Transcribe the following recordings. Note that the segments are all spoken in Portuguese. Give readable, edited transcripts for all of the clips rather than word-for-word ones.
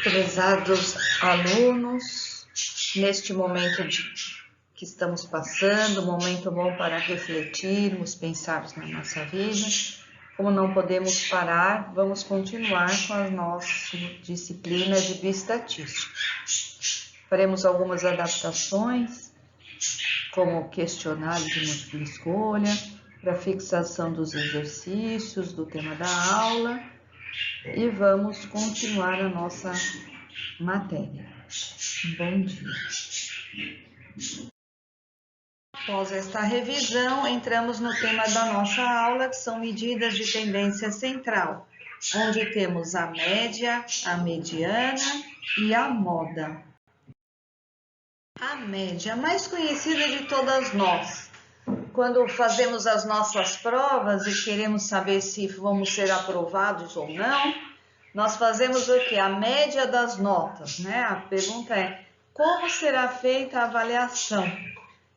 Prezados alunos, neste momento que estamos passando, momento bom para refletirmos, pensarmos na nossa vida. Como não podemos parar, vamos continuar com a nossa disciplina de bioestatística. Faremos algumas adaptações, como questionário de múltipla escolha, para fixação dos exercícios, do tema da aula, e vamos continuar a nossa matéria. Bom dia. Após esta revisão, entramos no tema da nossa aula, que são medidas de tendência central, onde temos a média, a mediana e a moda. A média, mais conhecida de todas nós. Quando fazemos as nossas provas e queremos saber se vamos ser aprovados ou não, nós fazemos o quê? A média das notas, né? A pergunta é, como será feita a avaliação?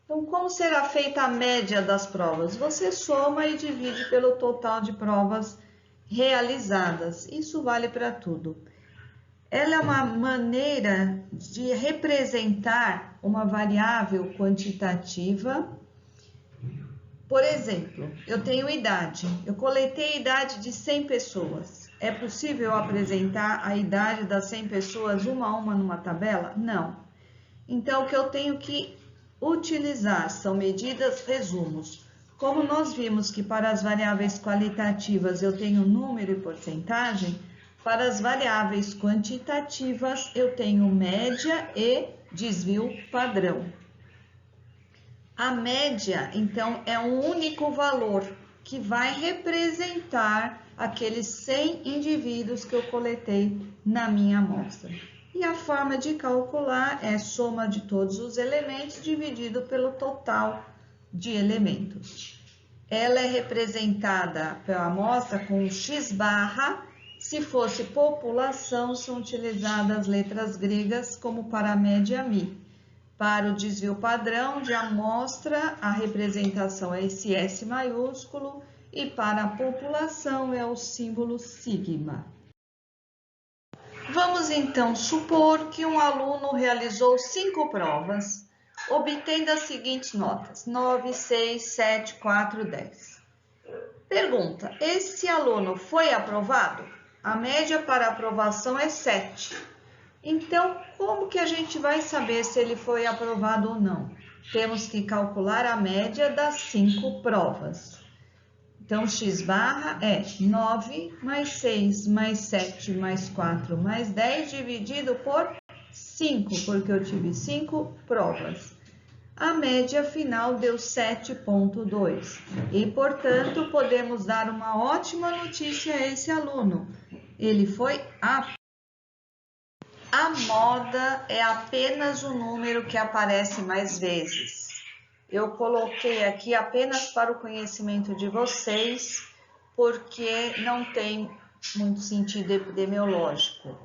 Então, como será feita a média das provas? Você soma e divide pelo total de provas realizadas. Isso vale para tudo. Ela é uma maneira de representar uma variável quantitativa. Por exemplo, eu tenho idade. Eu coletei a idade de 100 pessoas. É possível apresentar a idade das 100 pessoas uma a uma numa tabela? Não. Então, o que eu tenho que utilizar são medidas resumos. Como nós vimos que para as variáveis qualitativas eu tenho número e porcentagem, para as variáveis quantitativas eu tenho média e desvio padrão. A média, então, é um único valor que vai representar aqueles 100 indivíduos que eu coletei na minha amostra. E a forma de calcular é soma de todos os elementos dividido pelo total de elementos. Ela é representada pela amostra com x barra. Se fosse população, são utilizadas as letras gregas como para a média mi. Para o desvio padrão de amostra, a representação é esse S maiúsculo e para a população é o símbolo sigma. Vamos então supor que um aluno realizou 5 provas, obtendo as seguintes notas: 9, 6, 7, 4, 10. Pergunta: esse aluno foi aprovado? A média para aprovação é 7. Então, como que a gente vai saber se ele foi aprovado ou não? Temos que calcular a média das 5 provas. Então, x barra é 9 mais 6 mais 7 mais 4 mais 10 dividido por 5, porque eu tive 5 provas. A média final deu 7,2 e, portanto, podemos dar uma ótima notícia a esse aluno. Ele foi aprovado. A moda é apenas o número que aparece mais vezes. Eu coloquei aqui apenas para o conhecimento de vocês, porque não tem muito sentido epidemiológico.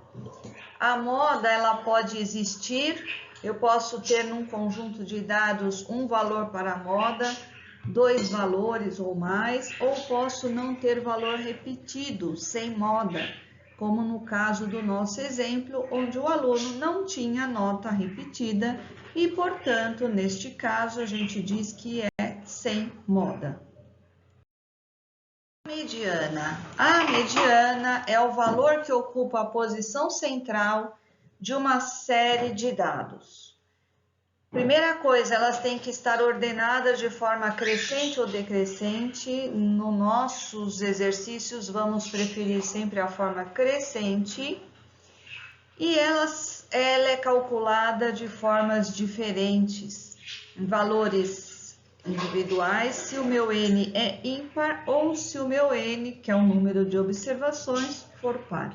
A moda, ela pode existir, eu posso ter num conjunto de dados um valor para a moda, 2 valores ou mais, ou posso não ter valor repetido, sem moda, como no caso do nosso exemplo, onde o aluno não tinha nota repetida e, portanto, neste caso, a gente diz que é sem moda. Mediana. A mediana é o valor que ocupa a posição central de uma série de dados. Primeira coisa, elas têm que estar ordenadas de forma crescente ou decrescente. Nos nossos exercícios, vamos preferir sempre a forma crescente. E ela é calculada de formas diferentes, em valores individuais, se o meu N é ímpar ou se o meu N, que é o número de observações, for par.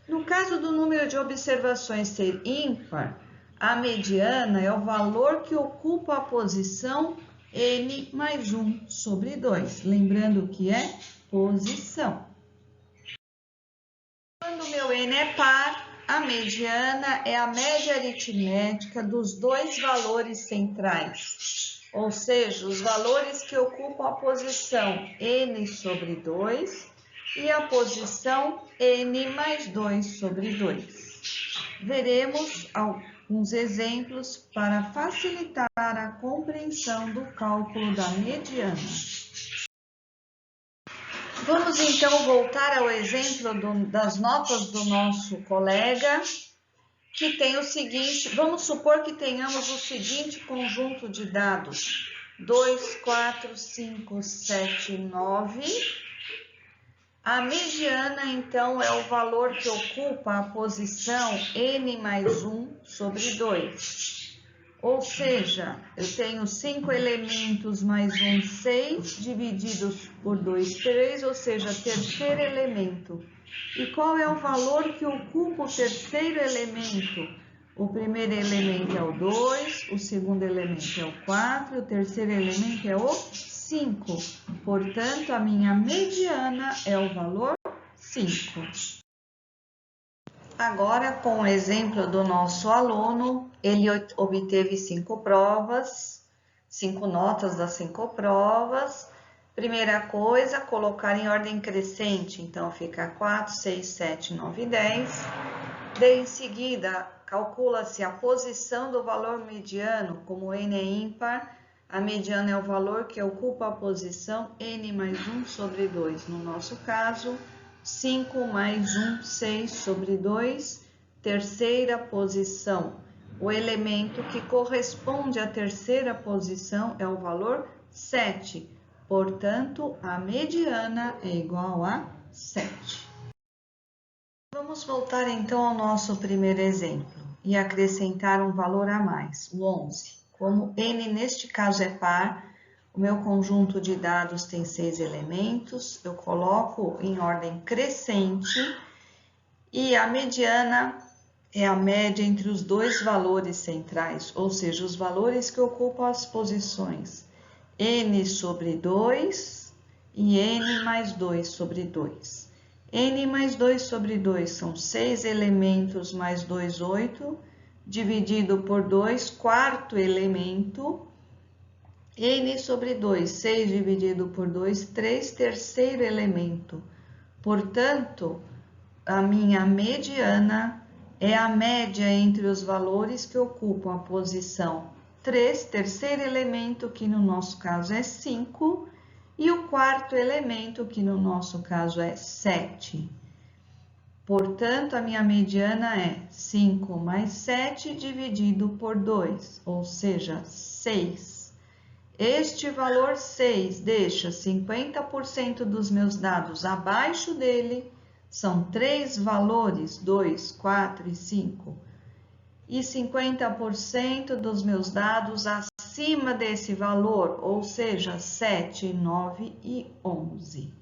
No caso do número de observações ser ímpar, a mediana é o valor que ocupa a posição N mais 1 sobre 2, lembrando que é posição. Quando o meu N é par, a mediana é a média aritmética dos 2 valores centrais, ou seja, os valores que ocupam a posição N sobre 2 e a posição N mais 2 sobre 2. veremos alguns exemplos para facilitar a compreensão do cálculo da mediana. Vamos então voltar ao exemplo das notas do nosso colega, que tem o seguinte, vamos supor que tenhamos o seguinte conjunto de dados: 2, 4, 5, 7, 9. A mediana, então, é o valor que ocupa a posição n mais 1 sobre 2. Ou seja, eu tenho 5 elementos mais 1, 6, divididos por 2, 3, ou seja, terceiro elemento. E qual é o valor que ocupa o terceiro elemento? O primeiro elemento é o 2, o segundo elemento é o 4, o terceiro elemento é o 5. Portanto, a minha mediana é o valor 5. Agora, com o exemplo do nosso aluno, ele obteve 5 provas, 5 notas das 5 provas. Primeira coisa, colocar em ordem crescente, então fica 4, 6, 7, 9, 10. Daí, em seguida, calcula-se a posição do valor mediano, como n é ímpar, a mediana é o valor que ocupa a posição n mais 1 sobre 2. No nosso caso, 5 mais 1, 6 sobre 2, terceira posição. O elemento que corresponde à terceira posição é o valor 7. Portanto, a mediana é igual a 7. Vamos voltar então ao nosso primeiro exemplo e acrescentar um valor a mais, o 11. Como n neste caso é par, o meu conjunto de dados tem 6 elementos, eu coloco em ordem crescente e a mediana é a média entre os dois valores centrais, ou seja, os valores que ocupam as posições n sobre 2 e n mais 2 sobre 2. n mais 2 sobre 2 são 6 elementos mais 2, 8, dividido por 2, quarto elemento, n sobre 2, 6 dividido por 2, 3, terceiro elemento. Portanto, a minha mediana é a média entre os valores que ocupam a posição 3, terceiro elemento, que no nosso caso é 5, e o quarto elemento, que no nosso caso é 7. Portanto, a minha mediana é 5 mais 7 dividido por 2, ou seja, 6. Este valor 6 deixa 50% dos meus dados abaixo dele, são 3 valores, 2, 4 e 5, e 50% dos meus dados acima desse valor, ou seja, 7, 9 e 11.